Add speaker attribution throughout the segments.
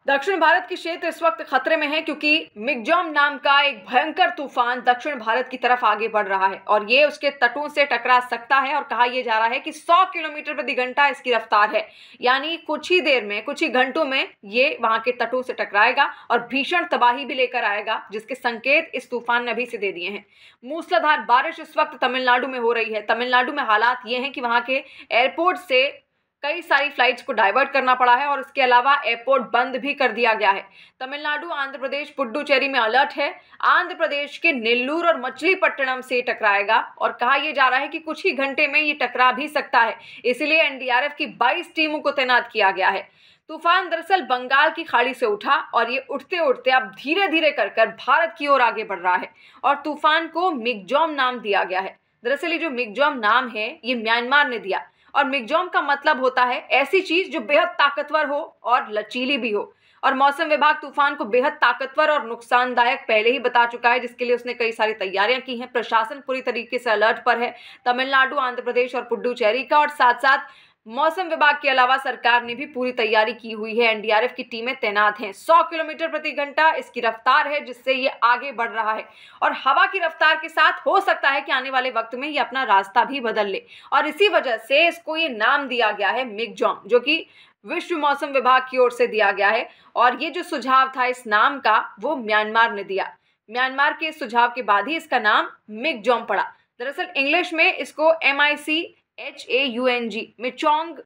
Speaker 1: दक्षिण भारत के क्षेत्र इस वक्त खतरे में है क्योंकि मिगजॉम नाम का एक भयंकर तूफान दक्षिण भारत की तरफ आगे बढ़ रहा है और ये उसके तटों से टकरा सकता है। और कहा यह जा रहा है कि 100 किलोमीटर प्रति घंटा इसकी रफ्तार है, यानी कुछ ही देर में, कुछ ही घंटों में ये वहां के तटों से टकराएगा और भीषण तबाही भी लेकर आएगा, जिसके संकेत इस तूफान ने अभी से दे दिए हैं। मूसलाधार बारिश इस वक्त तमिलनाडु में हो रही है। तमिलनाडु में हालात ये हैं कि वहां के एयरपोर्ट से कई सारी फ्लाइट्स को डाइवर्ट करना पड़ा है और इसके अलावा एयरपोर्ट बंद भी कर दिया गया है। तमिलनाडु, आंध्र प्रदेश, पुडुचेरी में अलर्ट है। आंध्र प्रदेश के नेल्लूर और मछलीपट्टनम से टकराएगा और कहा यह जा रहा है कि कुछ ही घंटे में ये टकरा भी सकता है, इसलिए एनडीआरएफ की 22 टीमों को तैनात किया गया है। तूफान दरअसल बंगाल की खाड़ी से उठा और ये उठते उठते अब धीरे धीरे कर भारत की ओर आगे बढ़ रहा है और तूफान को मिगजॉम नाम दिया गया है। दरअसल ये जो मिगजॉम नाम है ये म्यांमार ने दिया और मिगजॉम का मतलब होता है ऐसी चीज जो बेहद ताकतवर हो और लचीली भी हो। और मौसम विभाग तूफान को बेहद ताकतवर और नुकसानदायक पहले ही बता चुका है, जिसके लिए उसने कई सारी तैयारियां की हैं। प्रशासन पूरी तरीके से अलर्ट पर है, तमिलनाडु, आंध्र प्रदेश और पुडुचेरी का। और साथ साथ मौसम विभाग के अलावा सरकार ने भी पूरी तैयारी की हुई है। एनडीआरएफ की टीमें तैनात हैं। 100 किलोमीटर प्रति घंटा इसकी रफ्तार है, जिससे ये आगे बढ़ रहा है और हवा की रफ्तार के साथ हो सकता है कि आने वाले वक्त में ये अपना रास्ता भी बदल ले और इसी वजह से इसको ये नाम दिया गया है मिगजॉम, जो कि विश्व मौसम विभाग की ओर से दिया गया है। और ये जो सुझाव था इस नाम का वो म्यांमार ने दिया। म्यांमार के सुझाव के बाद ही इसका नाम मिगजॉम पड़ा। दरअसल इंग्लिश में इसको MICHAUNG मिचोंग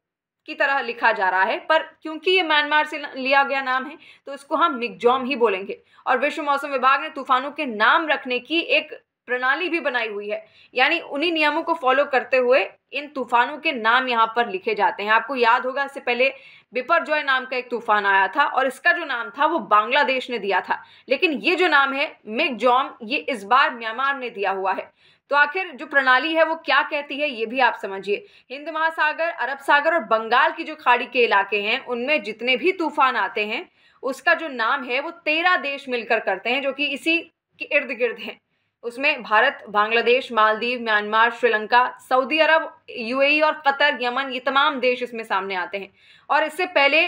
Speaker 1: की तरह लिखा जा रहा है, पर क्योंकि ये म्यांमार से लिया गया नाम है तो इसको हम मिगजॉम ही बोलेंगे। और विश्व मौसम विभाग ने तूफानों के नाम रखने की एक प्रणाली भी बनाई हुई है, यानी उन्हीं नियमों को फॉलो करते हुए इन तूफानों के नाम यहाँ पर लिखे जाते हैं। आपको याद होगा इससे पहले बिपरजॉय नाम का एक तूफान आया था और इसका जो नाम था वो बांग्लादेश ने दिया था, लेकिन ये जो नाम है मिगजॉम ये इस बार म्यांमार ने दिया हुआ है। तो आखिर जो प्रणाली है वो क्या कहती है ये भी आप समझिए। हिंद महासागर, अरब सागर और बंगाल की जो खाड़ी के इलाके हैं उनमें जितने भी तूफान आते हैं उसका जो नाम है वो 13 देश मिलकर करते हैं, जो कि इसी के इर्द गिर्द हैं। उसमें भारत, बांग्लादेश, मालदीव, म्यांमार, श्रीलंका, सऊदी अरब, UAE और कतर, यमन, ये तमाम देश इसमें सामने आते हैं। और इससे पहले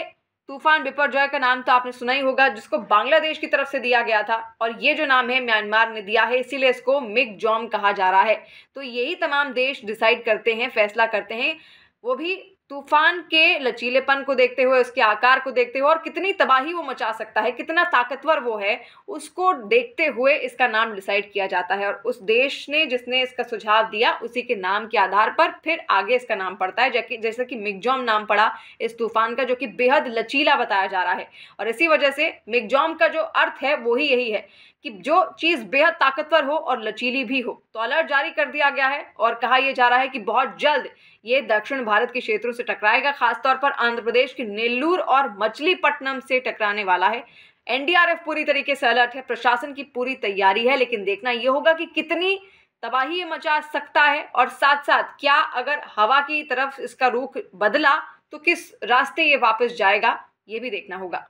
Speaker 1: तूफान बिपरजॉय का नाम तो आपने सुना ही होगा, जिसको बांग्लादेश की तरफ से दिया गया था और ये जो नाम है म्यांमार ने दिया है, इसीलिए इसको मिगजॉम कहा जा रहा है। तो यही तमाम देश डिसाइड करते हैं, फैसला करते हैं, वो भी तूफान के लचीलेपन को देखते हुए, उसके आकार को देखते हुए और कितनी तबाही वो मचा सकता है, कितना ताकतवर वो है, उसको देखते हुए इसका नाम डिसाइड किया जाता है। और उस देश ने जिसने इसका सुझाव दिया उसी के नाम के आधार पर फिर आगे इसका नाम पड़ता है, जैसे कि मिगजॉम नाम पड़ा इस तूफान का, जो कि बेहद लचीला बताया जा रहा है। और इसी वजह से मिगजॉम का जो अर्थ है वो ही यही है कि जो चीज़ बेहद ताकतवर हो और लचीली भी हो। तो अलर्ट जारी कर दिया गया है और कहा यह जा रहा है कि बहुत जल्द ये दक्षिण भारत के क्षेत्रों से टकराएगा, खासतौर पर आंध्र प्रदेश के नेल्लूर और मछलीपट्टनम से टकराने वाला है। एनडीआरएफ पूरी तरीके से अलर्ट है, प्रशासन की पूरी तैयारी है, लेकिन देखना यह होगा कि कितनी तबाही ये मचा सकता है और साथ साथ क्या अगर हवा की तरफ इसका रुख बदला तो किस रास्ते ये वापस जाएगा, ये भी देखना होगा।